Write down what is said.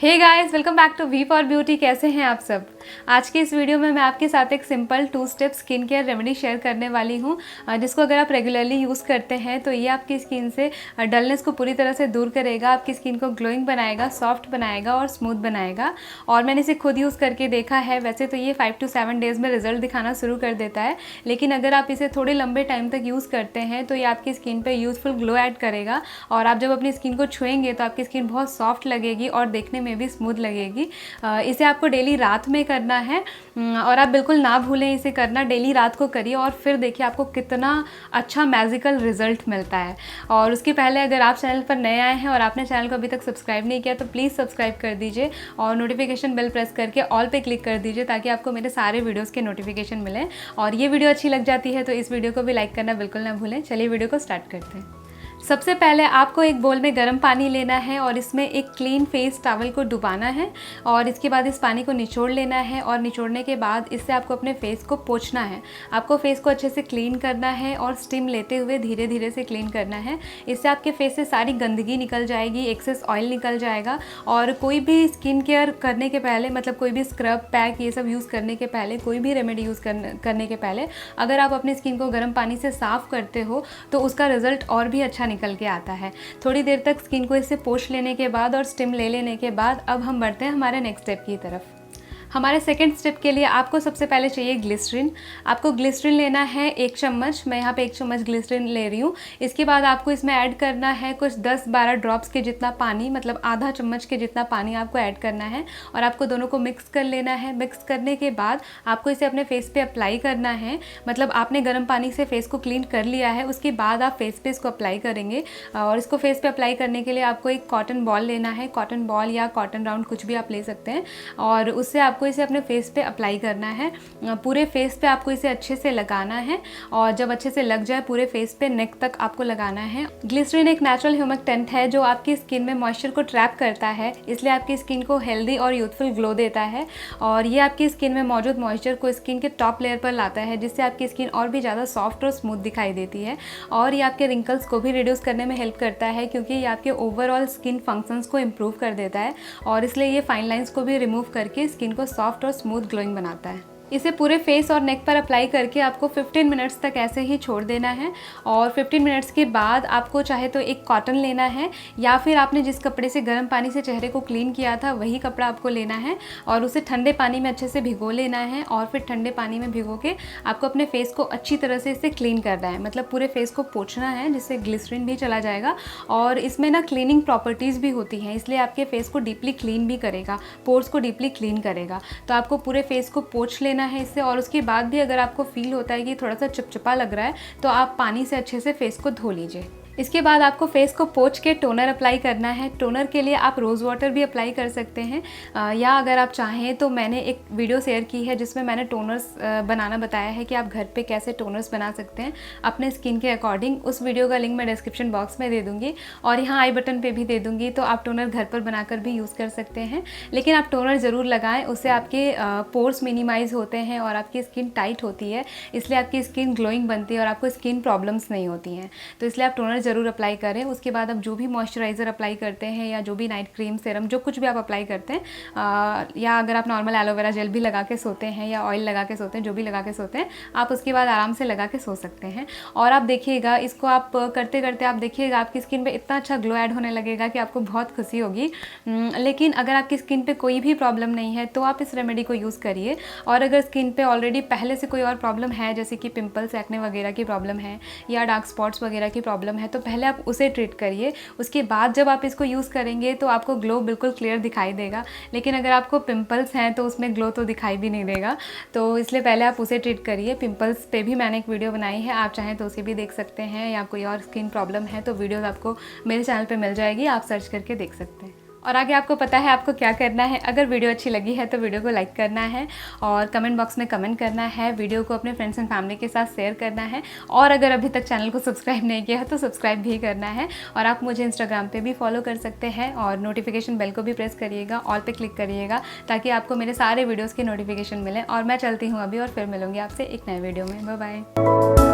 Hey guys, welcome back to V for beauty. कैसे हैं आप सब। आज के इस वीडियो में मैं आपके साथ एक simple 2 step skin care remedy share करने वाली हूं, जिसको अगर आप रेगुलरली यूज़ करते हैं तो ये आपकी स्किन से डलनेस को पूरी तरह से दूर करेगा, आपकी स्किन को ग्लोइंग बनाएगा, सॉफ्ट बनाएगा और स्मूथ बनाएगा। और मैंने इसे खुद यूज़ करके देखा है। वैसे तो ये 5 to 7 डेज़ में रिजल्ट दिखाना शुरू कर देता है, लेकिन अगर आप इसे थोड़े लंबे टाइम तक यूज़ करते हैं तो ये आपकी स्किन पर यूथफुल ग्लो ऐड करेगा। और आप जब अपनी स्किन को छुएंगे तो आपकी स्किन बहुत सॉफ्ट लगेगी और देखने में भी स्मूथ लगेगी। इसे आपको डेली रात में करना है और आप बिल्कुल ना भूलें इसे करना। डेली रात को करिए और फिर देखिए आपको कितना अच्छा मैजिकल रिजल्ट मिलता है। और उसके पहले अगर आप चैनल पर नए आए हैं और आपने चैनल को अभी तक सब्सक्राइब नहीं किया तो प्लीज़ सब्सक्राइब कर दीजिए और नोटिफिकेशन बेल प्रेस करके ऑल पे क्लिक कर दीजिए, ताकि आपको मेरे सारे वीडियोज़ के नोटिफिकेशन मिलें। और ये वीडियो अच्छी लग जाती है तो इस वीडियो को भी लाइक करना बिल्कुल ना भूलें। चलिए वीडियो को स्टार्ट करते हैं। सबसे पहले आपको एक बोल में गर्म पानी लेना है और इसमें एक क्लीन फेस टॉवल को डुबाना है और इसके बाद इस पानी को निचोड़ लेना है। और निचोड़ने के बाद इससे आपको अपने फेस को पोंछना है। आपको फेस को अच्छे से क्लीन करना है और स्टीम लेते हुए धीरे धीरे से क्लीन करना है। इससे आपके फेस से सारी गंदगी निकल जाएगी, एक्सेस ऑयल निकल जाएगा। और कोई भी स्किन केयर करने के पहले, मतलब कोई भी स्क्रब पैक ये सब यूज़ करने के पहले, कोई भी रेमेडी यूज़ करने के पहले अगर आप अपनी स्किन को गर्म पानी से साफ़ करते हो तो उसका रिज़ल्ट और भी अच्छा निकल के आता है। थोड़ी देर तक स्किन को इससे पोंछ लेने के बाद और स्टीम ले लेने के बाद अब हम बढ़ते हैं हमारे नेक्स्ट स्टेप की तरफ। हमारे सेकंड स्टेप के लिए आपको सबसे पहले चाहिए ग्लिसरीन। आपको ग्लिसरीन लेना है 1 चम्मच। मैं यहाँ पे 1 चम्मच ग्लिसरीन ले रही हूँ। इसके बाद आपको इसमें ऐड करना है कुछ 10-12 ड्रॉप्स के जितना पानी, मतलब आधा चम्मच के जितना पानी आपको ऐड करना है। और आपको दोनों को मिक्स कर लेना है। मिक्स करने के बाद आपको इसे अपने फेस पे अप्लाई करना है। मतलब आपने गर्म पानी से फेस को क्लीन कर लिया है, उसके बाद आप फेस पे इसको अप्लाई करेंगे। और इसको फेस पे अप्लाई करने के लिए आपको एक कॉटन बॉल लेना है। कॉटन बॉल या कॉटन राउंड कुछ भी आप ले सकते हैं। और उससे आपको इसे अपने फेस पे अप्लाई करना है। पूरे फेस पे आपको इसे अच्छे से लगाना है और जब अच्छे से लग जाए पूरे फेस पे, नेक तक आपको लगाना है। ग्लिसरीन एक नेचुरल ह्यूमिडेंट है जो आपकी स्किन में मॉइस्चर को ट्रैप करता है, इसलिए आपकी स्किन को हेल्दी और यूथफुल ग्लो देता है। और ये आपकी स्किन में मौजूद मॉइस्चर को स्किन के टॉप लेयर पर लाता है, जिससे आपकी स्किन और भी ज़्यादा सॉफ्ट और स्मूथ दिखाई देती है। और ये आपके रिंकल्स को भी रिड्यूस करने में हेल्प करता है, क्योंकि ये आपके ओवरऑल स्किन फंक्शंस को इम्प्रूव कर देता है। और इसलिए ये फाइन लाइंस को भी रिमूव करके स्किन को सॉफ्ट और स्मूथ ग्लोइंग बनाता है। इसे पूरे फेस और नेक पर अप्लाई करके आपको 15 मिनट्स तक ऐसे ही छोड़ देना है। और 15 मिनट्स के बाद आपको चाहे तो एक कॉटन लेना है, या फिर आपने जिस कपड़े से गर्म पानी से चेहरे को क्लीन किया था वही कपड़ा आपको लेना है और उसे ठंडे पानी में अच्छे से भिगो लेना है। और फिर ठंडे पानी में भिगो के आपको अपने फेस को अच्छी तरह से इसे क्लीन करना है, मतलब पूरे फेस को पोंछना है, जिससे ग्लिसरीन भी चला जाएगा। और इसमें ना क्लीनिंग प्रॉपर्टीज़ भी होती हैं, इसलिए आपके फेस को डीपली क्लीन भी करेगा, पोर्स को डीपली क्लीन करेगा। तो आपको पूरे फेस को पोंछ लेना है इससे। और उसके बाद भी अगर आपको फील होता है कि थोड़ा सा चिपचिपा लग रहा है तो आप पानी से अच्छे से फेस को धो लीजिए। इसके बाद आपको फेस को पोंछ के टोनर अप्लाई करना है। टोनर के लिए आप रोज़ वाटर भी अप्लाई कर सकते हैं, या अगर आप चाहें तो मैंने एक वीडियो शेयर की है जिसमें मैंने टोनर्स बनाना बताया है कि आप घर पे कैसे टोनर्स बना सकते हैं अपने स्किन के अकॉर्डिंग। उस वीडियो का लिंक मैं डिस्क्रिप्शन बॉक्स में दे दूँगी और यहाँ आई बटन पर भी दे दूँगी, तो आप टोनर घर पर बनाकर भी यूज़ कर सकते हैं। लेकिन आप टोनर ज़रूर लगाएँ, उससे आपके पोर्स मिनिमाइज़ होते हैं और आपकी स्किन टाइट होती है, इसलिए आपकी स्किन ग्लोइंग बनती है और आपको स्किन प्रॉब्लम्स नहीं होती हैं। तो इसलिए आप टोनर ज़रूर अप्लाई करें। उसके बाद आप जो भी मॉइस्चराइज़र अप्लाई करते हैं या जो भी नाइट क्रीम, सेरम, जो कुछ भी आप अप्लाई करते हैं, या अगर आप नॉर्मल एलोवेरा जेल भी लगा के सोते हैं या ऑयल लगा के सोते हैं, जो भी लगा के सोते हैं, आप उसके बाद आराम से लगा के सो सकते हैं। और आप देखिएगा, इसको आप करते करते आप देखिएगा आपकी स्किन पे इतना अच्छा ग्लो ऐड होने लगेगा कि आपको बहुत खुशी होगी। लेकिन अगर आपकी स्किन पे कोई भी प्रॉब्लम नहीं है तो आप इस रेमेडी को यूज़ करिए। और अगर स्किन पे ऑलरेडी पहले से कोई और प्रॉब्लम है, जैसे कि पिंपल्स, एक्ने वगैरह की प्रॉब्लम है या डार्क स्पॉट्स वगैरह की प्रॉब्लम है, तो पहले आप उसे ट्रीट करिए। उसके बाद जब आप इसको यूज़ करेंगे तो आपको ग्लो बिल्कुल क्लियर दिखाई देगा। लेकिन अगर आपको पिंपल्स हैं तो उसमें ग्लो तो दिखाई भी नहीं देगा, तो इसलिए पहले आप उसे ट्रीट करिए। पिंपल्स पे भी मैंने एक वीडियो बनाई है, आप चाहें तो उसे भी देख सकते हैं, या कोई और स्किन प्रॉब्लम है तो वीडियोज़ आपको मेरे चैनल पर मिल जाएगी, आप सर्च करके देख सकते हैं। और आगे आपको पता है आपको क्या करना है। अगर वीडियो अच्छी लगी है तो वीडियो को लाइक करना है और कमेंट बॉक्स में कमेंट करना है। वीडियो को अपने फ्रेंड्स एंड फैमिली के साथ शेयर करना है। और अगर अभी तक चैनल को सब्सक्राइब नहीं किया है तो सब्सक्राइब भी करना है। और आप मुझे इंस्टाग्राम पे भी फॉलो कर सकते हैं और नोटिफिकेशन बेल को भी प्रेस करिएगा, ऑल पे क्लिक करिएगा, ताकि आपको मेरे सारे वीडियोज़ की नोटिफिकेशन मिले। और मैं चलती हूँ अभी और फिर मिलूँगी आपसे एक नए वीडियो में। Bye bye.